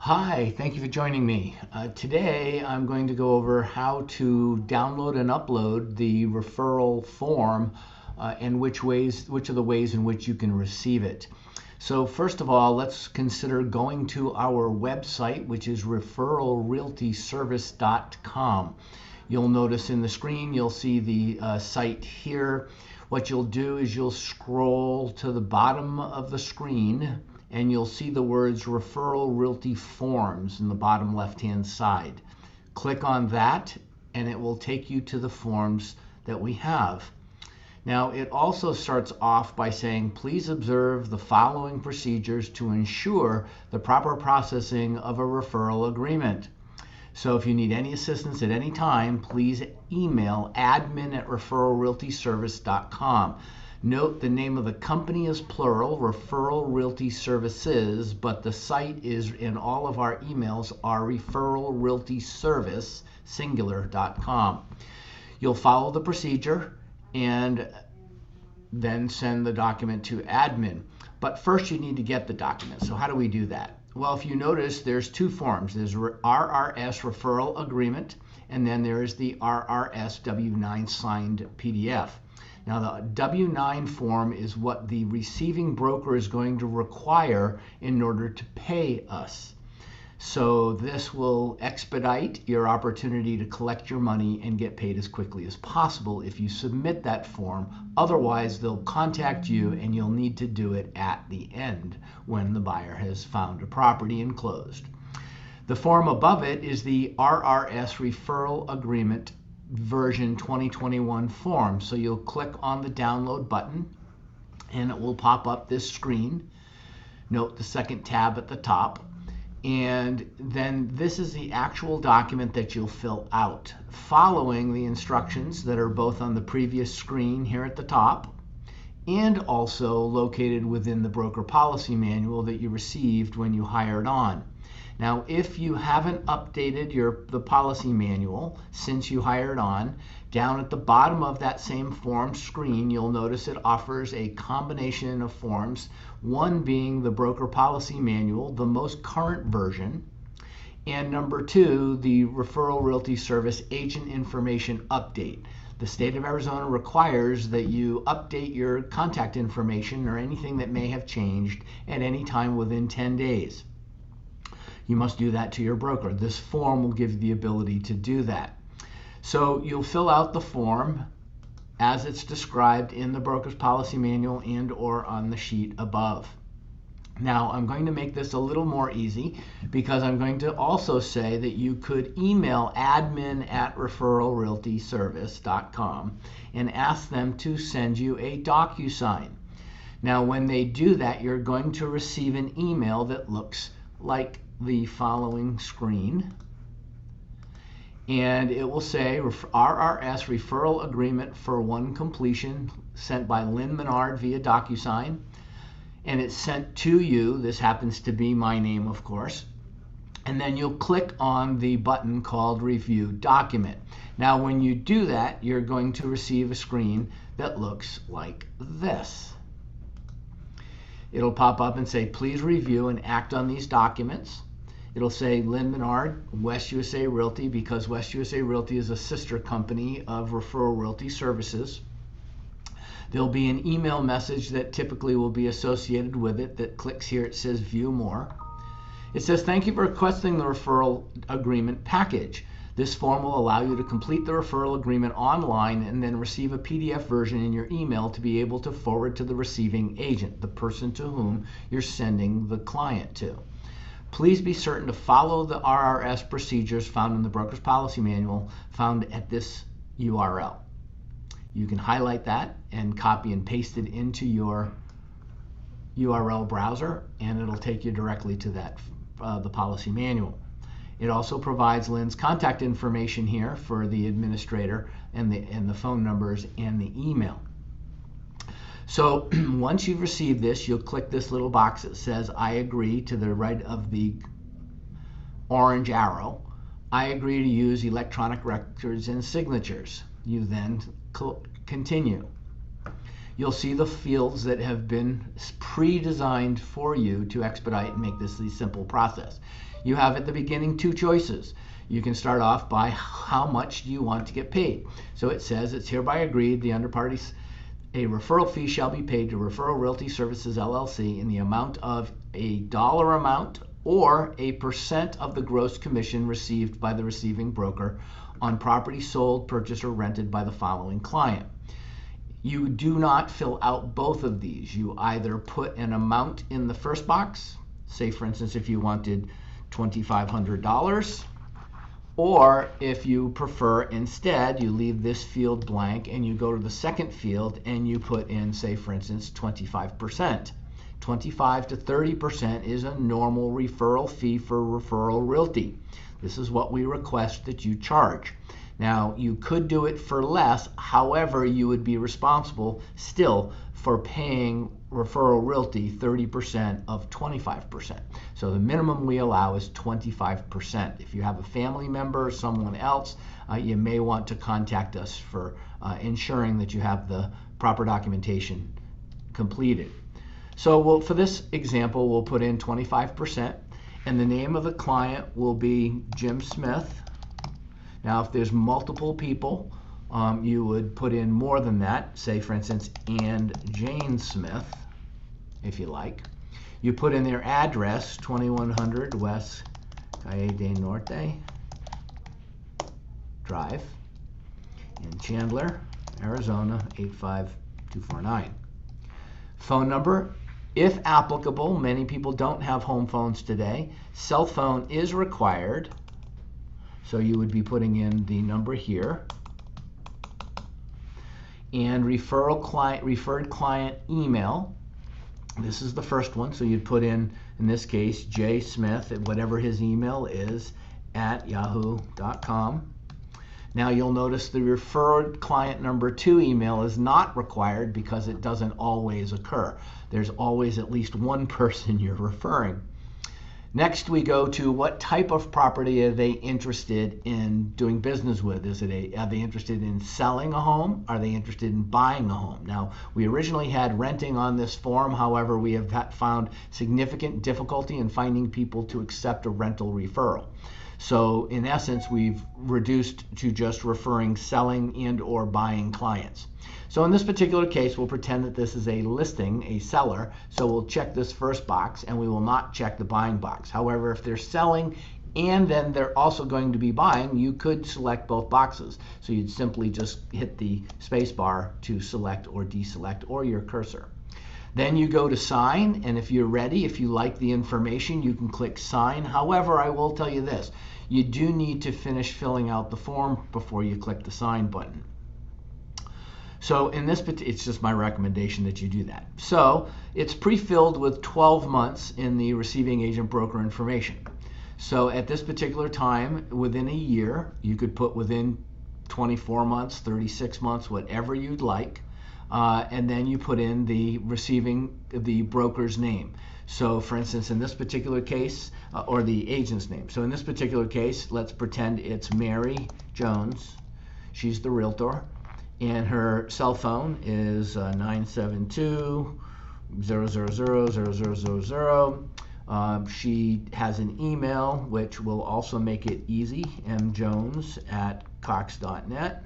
Hi, thank you for joining me. Today I'm going to go over how to download and upload the referral form and which are the ways in which you can receive it. So first of all, let's consider going to our website, which is referralrealtyservice.com. You'll notice in the screen, you'll see the site here. What you'll do is you'll scroll to the bottom of the screen and you'll see the words Referral Realty Forms in the bottom left-hand side. Click on that and it will take you to the forms that we have. Now, it also starts off by saying, please observe the following procedures to ensure the proper processing of a referral agreement. So if you need any assistance at any time, please email admin@referralrealtyservice.com. Note the name of the company is plural, Referral Realty Services, but the site is in all of our emails are referralrealtyservice, singular.com. You'll follow the procedure and then send the document to admin. But first you need to get the document. So how do we do that? Well, if you notice, there's two forms. There's RRS referral agreement, and then there is the RRS W-9 signed PDF. Now, the W-9 form is what the receiving broker is going to require in order to pay us. So this will expedite your opportunity to collect your money and get paid as quickly as possible if you submit that form. Otherwise, they'll contact you and you'll need to do it at the end when the buyer has found a property and closed. The form above it is the RRS Referral Agreement version 2021 form. So you'll click on the download button and it will pop up this screen. Note the second tab at the top. And then this is the actual document that you'll fill out, following the instructions that are both on the previous screen here at the top and also located within the broker policy manual that you received when you hired on. Now, if you haven't updated the policy manual since you hired on, down at the bottom of that same form screen, you'll notice it offers a combination of forms, one being the broker policy manual, the most current version, and number two, the Referral Realty Service Agent Information Update. The state of Arizona requires that you update your contact information or anything that may have changed at any time within 10 days. You must do that to your broker. This form will give you the ability to do that. So you'll fill out the form as it's described in the broker's policy manual and or on the sheet above. Now, I'm going to make this a little more easy because I'm going to also say that you could email admin@referralrealtyservice.com and ask them to send you a DocuSign. Now, when they do that, you're going to receive an email that looks like the following screen, and it will say RRS referral agreement for one completion sent by Lynn Menard via DocuSign, and it's sent to you. This happens to be my name, of course, and then you'll click on the button called Review Document. Now, when you do that, you're going to receive a screen that looks like this. It'll pop up and say, please review and act on these documents. It'll say Lynn Menard, West USA Realty, because West USA Realty is a sister company of Referral Realty Services. There'll be an email message that typically will be associated with it that clicks here. It says View More. It says, thank you for requesting the referral agreement package. This form will allow you to complete the referral agreement online and then receive a PDF version in your email to be able to forward to the receiving agent, the person to whom you're sending the client to. Please be certain to follow the RRS procedures found in the broker's policy manual found at this URL. You can highlight that and copy and paste it into your URL browser, and it'll take you directly to that the policy manual. It also provides Lynn's contact information here for the administrator and the phone numbers and the email. So once you've received this, you'll click this little box that says I agree to the right of the orange arrow. I agree to use electronic records and signatures. You then continue. you'll see the fields that have been pre-designed for you to expedite and make this a simple process. You have at the beginning two choices. You can start off by how much do you want to get paid. So it says it's hereby agreed the underparties a referral fee shall be paid to Referral Realty Services LLC in the amount of a dollar amount or a % of the gross commission received by the receiving broker on property sold, purchased, or rented by the following client. You do not fill out both of these. You either put an amount in the first box, say for instance if you wanted $2,500, or if you prefer instead you leave this field blank and you go to the second field and you put in, say for instance, 25%. 25 to 30% is a normal referral fee for Referral Realty. This is what we request that you charge. Now, you could do it for less, however, you would be responsible still for paying Referral Realty 30% of 25%. So the minimum we allow is 25%. If you have a family member or someone else, you may want to contact us for ensuring that you have the proper documentation completed. So for this example, we'll put in 25%, and the name of the client will be Jim Smith. Now, if there's multiple people, you would put in more than that, say for instance, and Jane Smith, if you like. You put in their address, 2100 West Calle de Norte Drive in Chandler, Arizona, 85249. Phone number, if applicable. Many people don't have home phones today. Cell phone is required. So you would be putting in the number here. And referred client email. This is the first one. So you'd put in this case, J. Smith, whatever his email is, at yahoo.com. Now you'll notice the referred client number 2 email is not required because it doesn't always occur. There's always at least one person you're referring. Next we go to what type of property are they interested in doing business with? Are they interested in selling a home? Are they interested in buying a home? Now, we originally had renting on this form. However, we have found significant difficulty in finding people to accept a rental referral. So in essence, we've reduced to just referring selling and or buying clients. So in this particular case, we'll pretend that this is a listing, a seller. So we'll check this first box and we will not check the buying box. However, if they're selling and then they're also going to be buying, you could select both boxes. So you'd simply just hit the space bar to select or deselect, or your cursor. Then you go to sign, and if you're ready, if you like the information, you can click sign. However, I will tell you this, you do need to finish filling out the form before you click the sign button. So in this, it's just my recommendation that you do that. So it's pre-filled with 12 months in the receiving agent broker information. So at this particular time, within a year, you could put within 24 months, 36 months, whatever you'd like. And then you put in the broker's name. So for instance, in this particular case, or the agent's name. So in this particular case, let's pretend it's Mary Jones. She's the realtor. And her cell phone is 972-000-0000. She has an email, which will also make it easy, mjones@cox.net.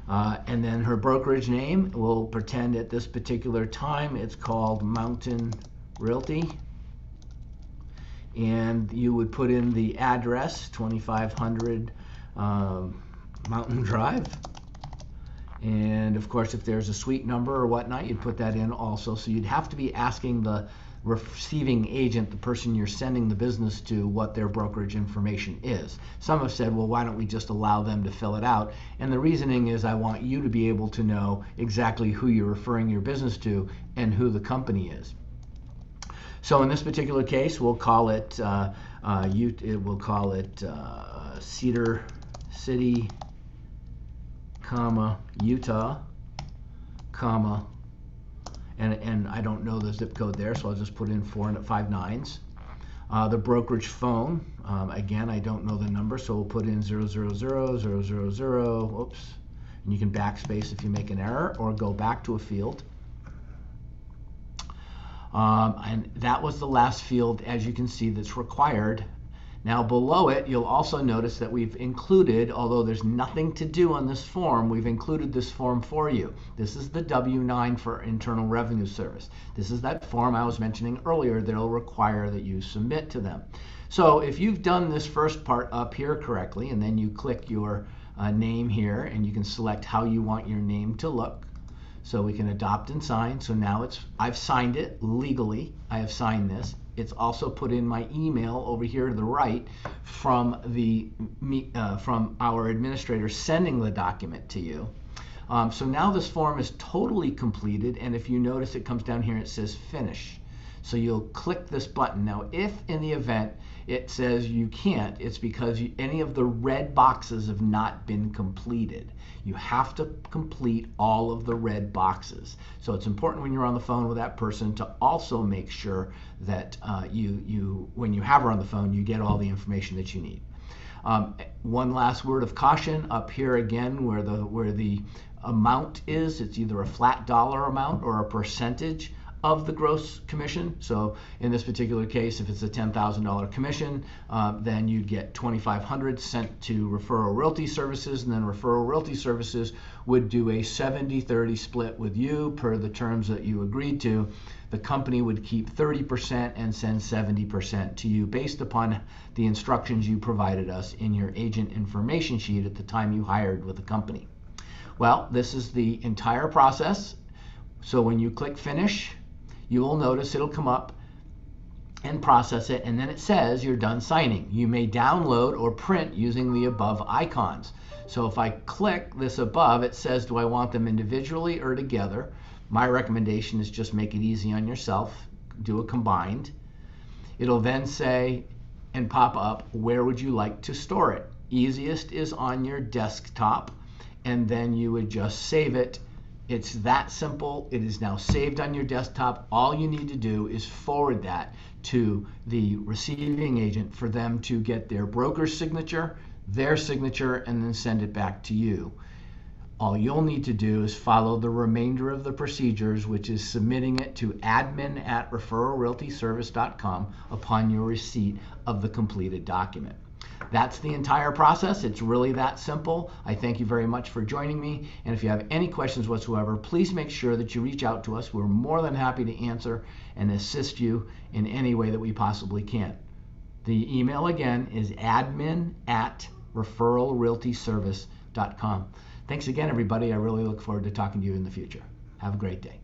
And then her brokerage name, we'll pretend at this particular time it's called Mountain Realty. And you would put in the address, 2500 Mountain Drive. And of course, if there's a suite number or whatnot, you'd put that in also. So you'd have to be asking the receiving agent, the person you're sending the business to, what their brokerage information is. Some have said, well, why don't we just allow them to fill it out? And the reasoning is I want you to be able to know exactly who you're referring your business to and who the company is. So in this particular case, we'll call it Cedar City, Utah, and I don't know the zip code there, so I'll just put in 459s. The brokerage phone, again, I don't know the number, so we'll put in 000, 000, oops, And you can backspace if you make an error or go back to a field. And that was the last field, as you can see, that's required. Now below it, you'll also notice that we've included, although there's nothing to do on this form, we've included this form for you. This is the W-9 for Internal Revenue Service. This is that form I was mentioning earlier that'll require that you submit to them. So if you've done this first part up here correctly, and then you click your name here, and you can select how you want your name to look. So we can adopt and sign. So now I've signed it legally. I have signed this. It's also put in my email over here to the right from our administrator sending the document to you. So now this form is totally completed, and if you notice, it comes down here and it says finish. So you'll click this button. Now, if in the event it says you can't, it's because any of the red boxes have not been completed. You have to complete all of the red boxes. So it's important when you're on the phone with that person to also make sure that when you have her on the phone, you get all the information that you need. One last word of caution up here again, where the amount is, it's either a flat dollar amount or a percentage of the gross commission. So in this particular case, if it's a $10,000 commission, then you'd get $2,500 sent to Referral Realty Services, and then Referral Realty Services would do a 70-30 split with you per the terms that you agreed to. The company would keep 30% and send 70% to you based upon the instructions you provided us in your agent information sheet at the time you hired with the company. Well, this is the entire process. So when you click finish, you will notice it'll come up and process it, and then it says you're done signing. You may download or print using the above icons. So if I click this above, it says, do I want them individually or together? My recommendation is just make it easy on yourself. Do a combined. It'll then say and pop up, where would you like to store it? Easiest is on your desktop, and then you would just save it. It's that simple. It is now saved on your desktop. All you need to do is forward that to the receiving agent for them to get their broker's signature, their signature, and then send it back to you. All you'll need to do is follow the remainder of the procedures, which is submitting it to admin@referralrealtyservice.com upon your receipt of the completed document. That's the entire process. It's really that simple. I thank you very much for joining me. And if you have any questions whatsoever, please make sure that you reach out to us. We're more than happy to answer and assist you in any way that we possibly can. The email again is admin@referralrealtyservice.com. Thanks again, everybody. I really look forward to talking to you in the future. Have a great day.